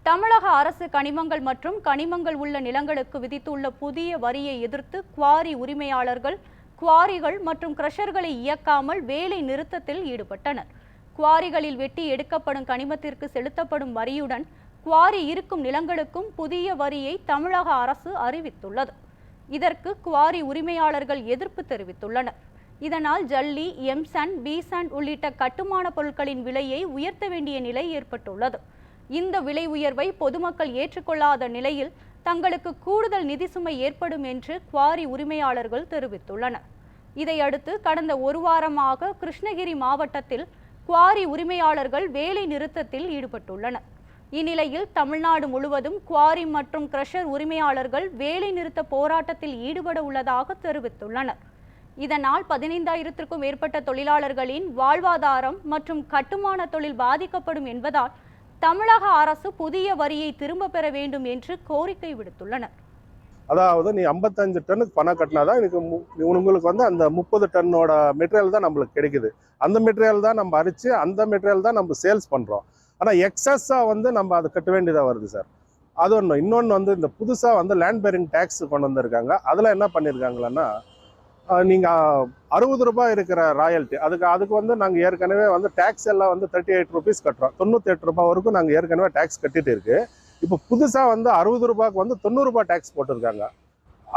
தமிழக அரசு கனிமங்கள் மற்றும் கனிமங்கள் உள்ள நிலங்களுக்கு விதித்துள்ள புதிய வரியை எதிர்த்து குவாரி உரிமையாளர்கள் குவாரிகள் மற்றும் கிரஷர்களை இயக்காமல் வேலை நிறுத்தத்தில் ஈடுபட்டனர். குவாரிகளில் வெட்டி எடுக்கப்படும் கனிமத்திற்கு செலுத்தப்படும் வரியுடன் குவாரி இருக்கும் நிலங்களுக்கும் புதிய வரியை தமிழக அரசு அறிவித்துள்ளது. இதற்கு குவாரி உரிமையாளர்கள் எதிர்ப்பு தெரிவித்துள்ளனர். இதனால் ஜல்லி, எம்சாண்ட், பிசாண்ட் உள்ளிட்ட கட்டுமான பொருட்களின் விலையை உயர்த்த வேண்டிய நிலை ஏற்பட்டுள்ளது. இந்த விலை உயர்வை பொதுமக்கள் ஏற்றுக்கொள்ளாத நிலையில் தங்களுக்கு கூடுதல் நிதி சுமை ஏற்படும் என்று குவாரி உரிமையாளர்கள் தெரிவித்துள்ளனர். இதையடுத்து கடந்த ஒரு வாரமாக கிருஷ்ணகிரி மாவட்டத்தில் குவாரி உரிமையாளர்கள் வேலை நிறுத்தத்தில் ஈடுபட்டுள்ளனர். இந்நிலையில் தமிழ்நாடு முழுவதும் குவாரி மற்றும் கிரஷர் உரிமையாளர்கள் வேலை நிறுத்த போராட்டத்தில் ஈடுபட உள்ளதாக தெரிவித்துள்ளனர். இதனால் 15,000க்கும் மேற்பட்ட தொழிலாளர்களின் வாழ்வாதாரம் மற்றும் கட்டுமான தொழில் பாதிக்கப்படும் என்பதால் தமிழக அரசு புதிய வரியை திரும்ப பெற வேண்டும் என்று கோரிக்கை விடுத்துள்ளனர். அதாவது நீ 55 டன்னுக்கு பணம் கட்டினாதான் உங்களுக்கு வந்து அந்த 30 டன்னோட மெட்டீரியல் தான் நம்மளுக்கு கிடைக்குது. அந்த மெட்டீரியல் தான் நம்ம அரிச்சு அந்த மெட்டீரியல் தான் நம்ம சேல்ஸ் பண்ணுறோம். ஆனால் எக்ஸஸாக வந்து நம்ம அதை கட்ட வேண்டியதாக வருது சார். அது ஒன்று. இன்னொன்று வந்து இந்த புதுசாக வந்து லேண்ட் பேரிங் டேக்ஸ் கொண்டு வந்திருக்காங்க. அதில் என்ன பண்ணியிருக்காங்களன்னா, நீங்கள் 60 ரூபாய் இருக்கிற ராயல்ட்டி அதுக்கு வந்து நாங்கள் ஏற்கனவே வந்து டேக்ஸ் எல்லாம் வந்து 38 ருபீஸ் கட்டுறோம். 98 ரூபாய் வரைக்கும் நாங்கள் ஏற்கனவே டேக்ஸ் கட்டிட்டு இருக்கு. இப்போ புதுசாக வந்து 60 ரூபாய்க்கு வந்து 90 ரூபாய் டேக்ஸ் போட்டிருக்காங்க.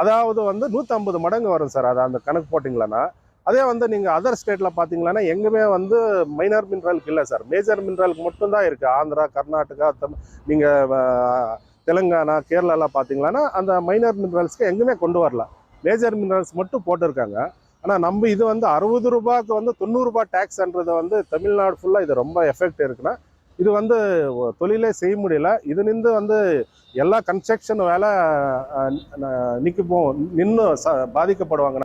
அதாவது வந்து 150 மடங்கு வரும் சார். அதை அந்த கணக்கு போட்டிங்களன்னா, அதே வந்து நீங்கள் அதர் ஸ்டேட்டில் பார்த்தீங்களன்னா எங்குமே வந்து மைனர் மினரலுக்கு இல்லை சார். மேஜர் மினரலுக்கு மட்டும்தான் இருக்குது. ஆந்திரா, கர்நாடகா, நீங்கள் தெலுங்கானா, கேரளாலாம் பார்த்தீங்களன்னா அந்த மைனர் மினரல்ஸ்க்கு எங்குமே கொண்டு வரல. மேஜர் மினரல்ஸ் மட்டும் போட்டிருக்காங்க. ஆனால் நம்ம இது வந்து 60 ரூபாய்க்கு வந்து 90 ரூபாய் டேக்ஸ்ன்றதை வந்து தமிழ்நாடு ஃபுல்லாக இது ரொம்ப எஃபெக்ட் இருக்குன்னா, இது வந்து தொழிலே செய்ய முடியல. இது நின்று வந்து எல்லா கன்ஸ்ட்ரக்ஷன் வேலை நின்று பாதிக்கப்படுவாங்க.